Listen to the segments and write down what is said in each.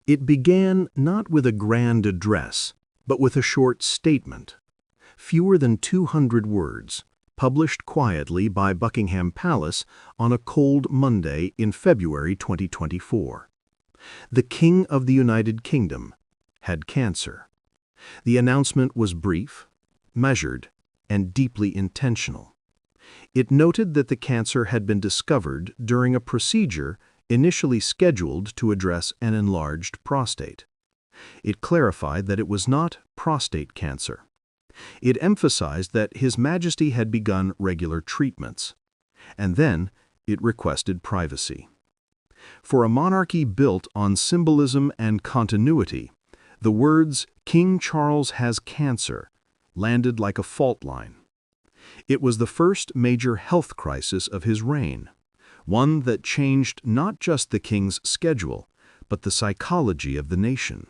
It began not with a grand address, but with a short statement, fewer than 200 words, published quietly by Buckingham Palace on a cold Monday in February 2024. The King of the United Kingdom had cancer. The announcement was brief, measured, and deeply intentional. It noted that the cancer had been discovered during a procedure initially scheduled to address an enlarged prostate. It clarified that it was not prostate cancer. It emphasized that His Majesty had begun regular treatments. And then it requested privacy. For a monarchy built on symbolism and continuity, the words, "King Charles has cancer," landed like a fault line. It was the first major health crisis of his reign, one that changed not just the king's schedule, but the psychology of the nation.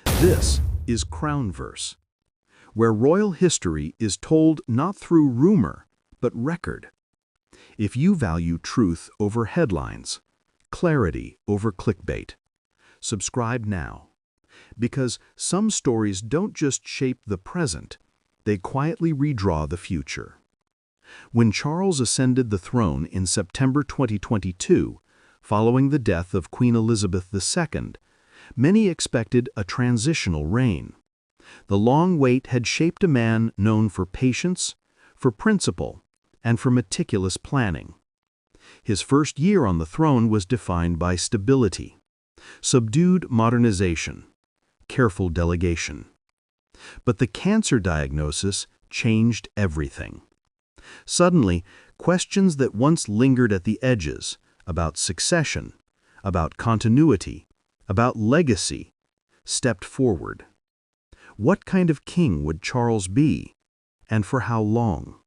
This is Crownverse, where royal history is told not through rumor, but record. If you value truth over headlines, clarity over clickbait, subscribe now. Because some stories don't just shape the present, they quietly redraw the future. When Charles ascended the throne in September 2022, following the death of Queen Elizabeth II, many expected a transitional reign. The long wait had shaped a man known for patience, for principle, and for meticulous planning. His first year on the throne was defined by stability, subdued modernization, careful delegation. But the cancer diagnosis changed everything. Suddenly, questions that once lingered at the edges, about succession, about continuity, about legacy, stepped forward. What kind of king would Charles be, and for how long?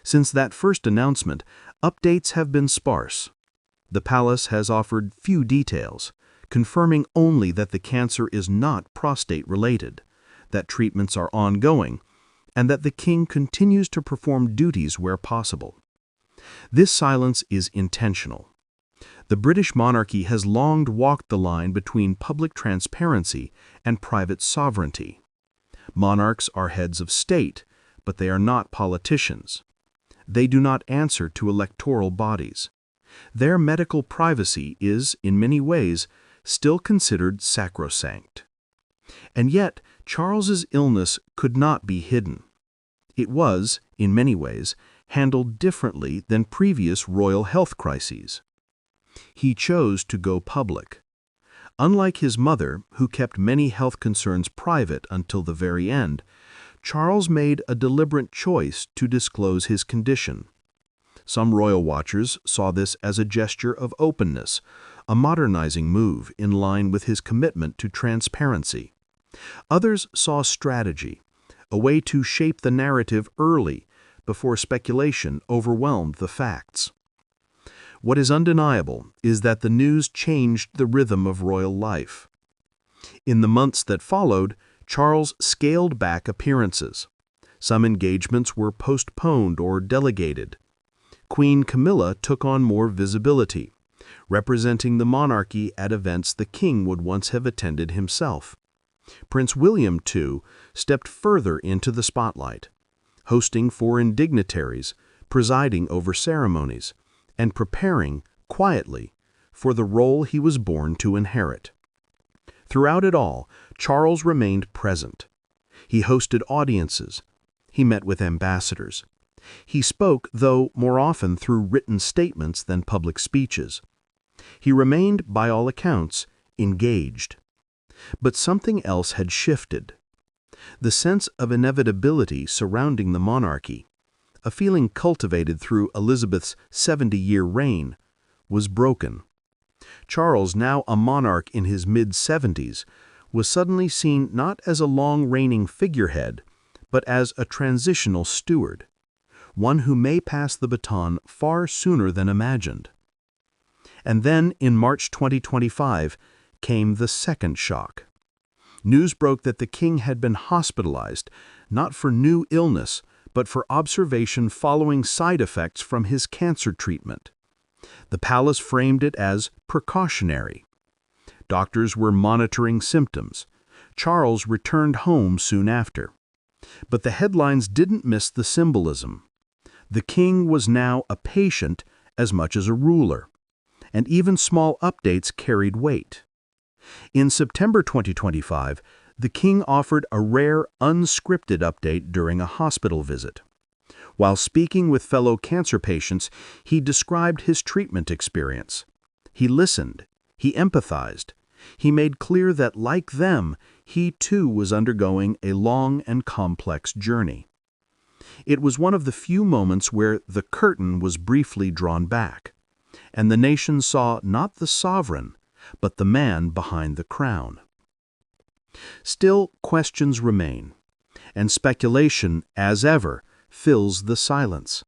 Since that first announcement, updates have been sparse. The palace has offered few details, confirming only that the cancer is not prostate-related, that treatments are ongoing, and that the king continues to perform duties where possible. This silence is intentional. The British monarchy has long walked the line between public transparency and private sovereignty. Monarchs are heads of state, but they are not politicians. They do not answer to electoral bodies. Their medical privacy is, in many ways, still considered sacrosanct. And yet, Charles's illness could not be hidden. It was, in many ways, handled differently than previous royal health crises. He chose to go public. Unlike his mother, who kept many health concerns private until the very end, Charles made a deliberate choice to disclose his condition. Some royal watchers saw this as a gesture of openness, a modernizing move in line with his commitment to transparency. Others saw strategy, a way to shape the narrative early, before speculation overwhelmed the facts. What is undeniable is that the news changed the rhythm of royal life. In the months that followed, Charles scaled back appearances. Some engagements were postponed or delegated. Queen Camilla took on more visibility, representing the monarchy at events the king would once have attended himself. Prince William, too, stepped further into the spotlight, hosting foreign dignitaries, presiding over ceremonies, and preparing, quietly, for the role he was born to inherit. Throughout it all, Charles remained present. He hosted audiences. He met with ambassadors. He spoke, though more often through written statements than public speeches. He remained, by all accounts, engaged. But something else had shifted. The sense of inevitability surrounding the monarchy, a feeling cultivated through Elizabeth's 70-year reign, was broken. Charles, now a monarch in his mid-70s, was suddenly seen not as a long-reigning figurehead, but as a transitional steward, one who may pass the baton far sooner than imagined. And then, in March 2025, came the second shock. News broke that the king had been hospitalized, not for new illness, but for observation following side effects from his cancer treatment. The palace framed it as precautionary. Doctors were monitoring symptoms. Charles returned home soon after. But the headlines didn't miss the symbolism. The king was now a patient as much as a ruler, and even small updates carried weight. In September 2025, the king offered a rare, unscripted update during a hospital visit. While speaking with fellow cancer patients, he described his treatment experience. He listened. He empathized. He made clear that, like them, he too was undergoing a long and complex journey. It was one of the few moments where the curtain was briefly drawn back, and the nation saw not the sovereign, but the man behind the crown. Still, questions remain, and speculation, as ever, fills the silence.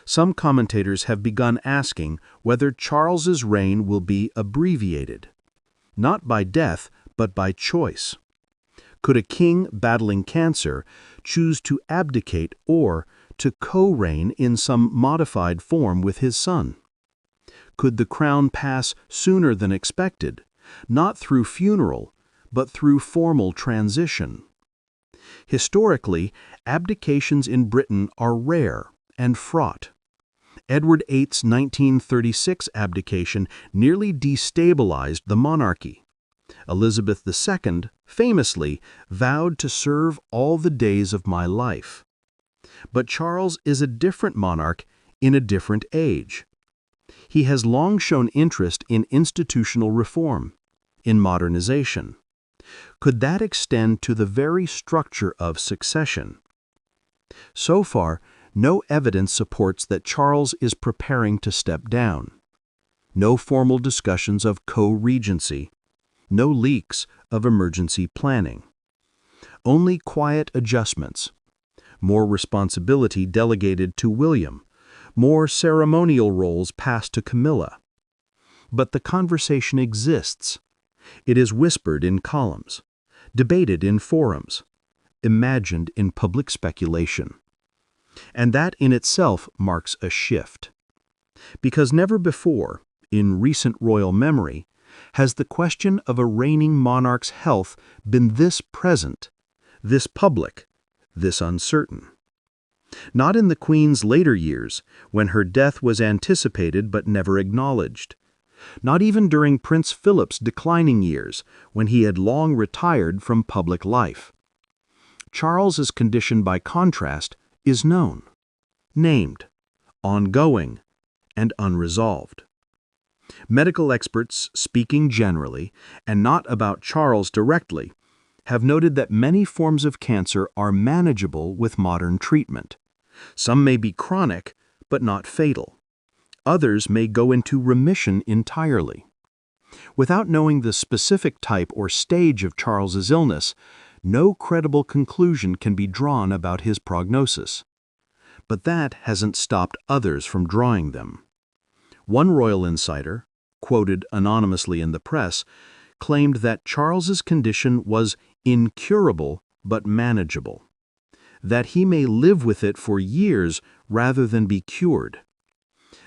Some commentators have begun asking whether Charles's reign will be abbreviated, not by death, but by choice. Could a king battling cancer choose to abdicate or to co-reign in some modified form with his son? Could the crown pass sooner than expected, not through funeral, but through formal transition? Historically, abdications in Britain are rare and fraught. Edward VIII's 1936 abdication nearly destabilized the monarchy. Elizabeth II famously vowed to serve all the days of my life. But Charles is a different monarch in a different age. He has long shown interest in institutional reform, in modernization. Could that extend to the very structure of succession? So far, no evidence supports that Charles is preparing to step down. No formal discussions of co-regency. No leaks of emergency planning. Only quiet adjustments. More responsibility delegated to William. More ceremonial roles passed to Camilla. But the conversation exists. It is whispered in columns, debated in forums, imagined in public speculation. And that in itself marks a shift. Because never before, in recent royal memory, has the question of a reigning monarch's health been this present, this public, this uncertain. Not in the Queen's later years, when her death was anticipated but never acknowledged. Not even during Prince Philip's declining years, when he had long retired from public life. Charles's condition, by contrast, is known, named, ongoing, and unresolved. Medical experts, speaking generally, and not about Charles directly, have noted that many forms of cancer are manageable with modern treatment. Some may be chronic, but not fatal. Others may go into remission entirely. Without knowing the specific type or stage of Charles's illness, no credible conclusion can be drawn about his prognosis. But that hasn't stopped others from drawing them. One royal insider, quoted anonymously in the press, claimed that Charles's condition was incurable but manageable, that he may live with it for years rather than be cured.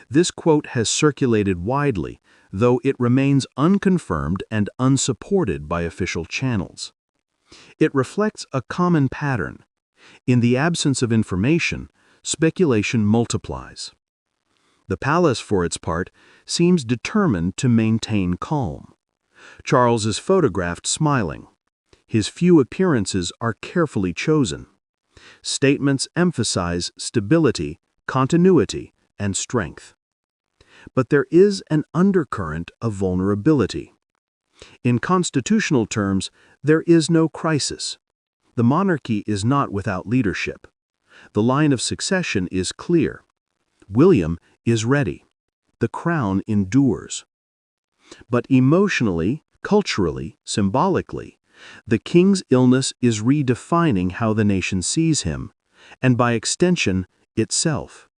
This quote has circulated widely, though it remains unconfirmed and unsupported by official channels. It reflects a common pattern. In the absence of information, speculation multiplies. The palace, for its part, seems determined to maintain calm. Charles is photographed smiling. His few appearances are carefully chosen. Statements emphasize stability, continuity, and strength. But there is an undercurrent of vulnerability. In constitutional terms, there is no crisis. The monarchy is not without leadership. The line of succession is clear. William is ready. The crown endures. But emotionally, culturally, symbolically, the king's illness is redefining how the nation sees him, and by extension, itself.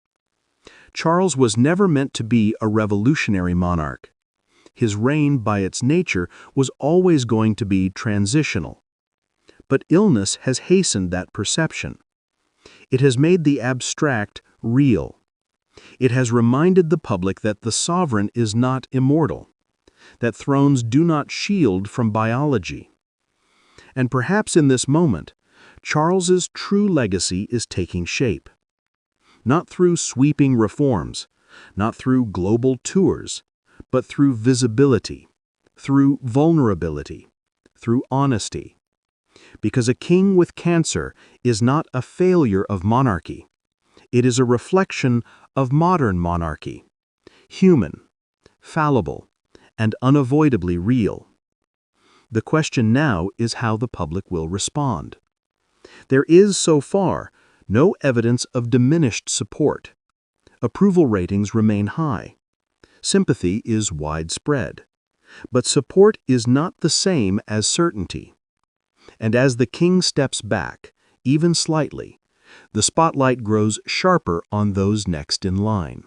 Charles was never meant to be a revolutionary monarch. His reign, by its nature, was always going to be transitional. But illness has hastened that perception. It has made the abstract real. It has reminded the public that the sovereign is not immortal. that thrones do not shield from biology. And perhaps in this moment, Charles's true legacy is taking shape. Not through sweeping reforms, not through global tours, but through visibility, through vulnerability, through honesty. Because a king with cancer is not a failure of monarchy. It is a reflection of modern monarchy, human, fallible, and unavoidably real. The question now is how the public will respond. There is, so far, no evidence of diminished support. Approval ratings remain high. Sympathy is widespread. But support is not the same as certainty. And as the king steps back, even slightly, the spotlight grows sharper on those next in line.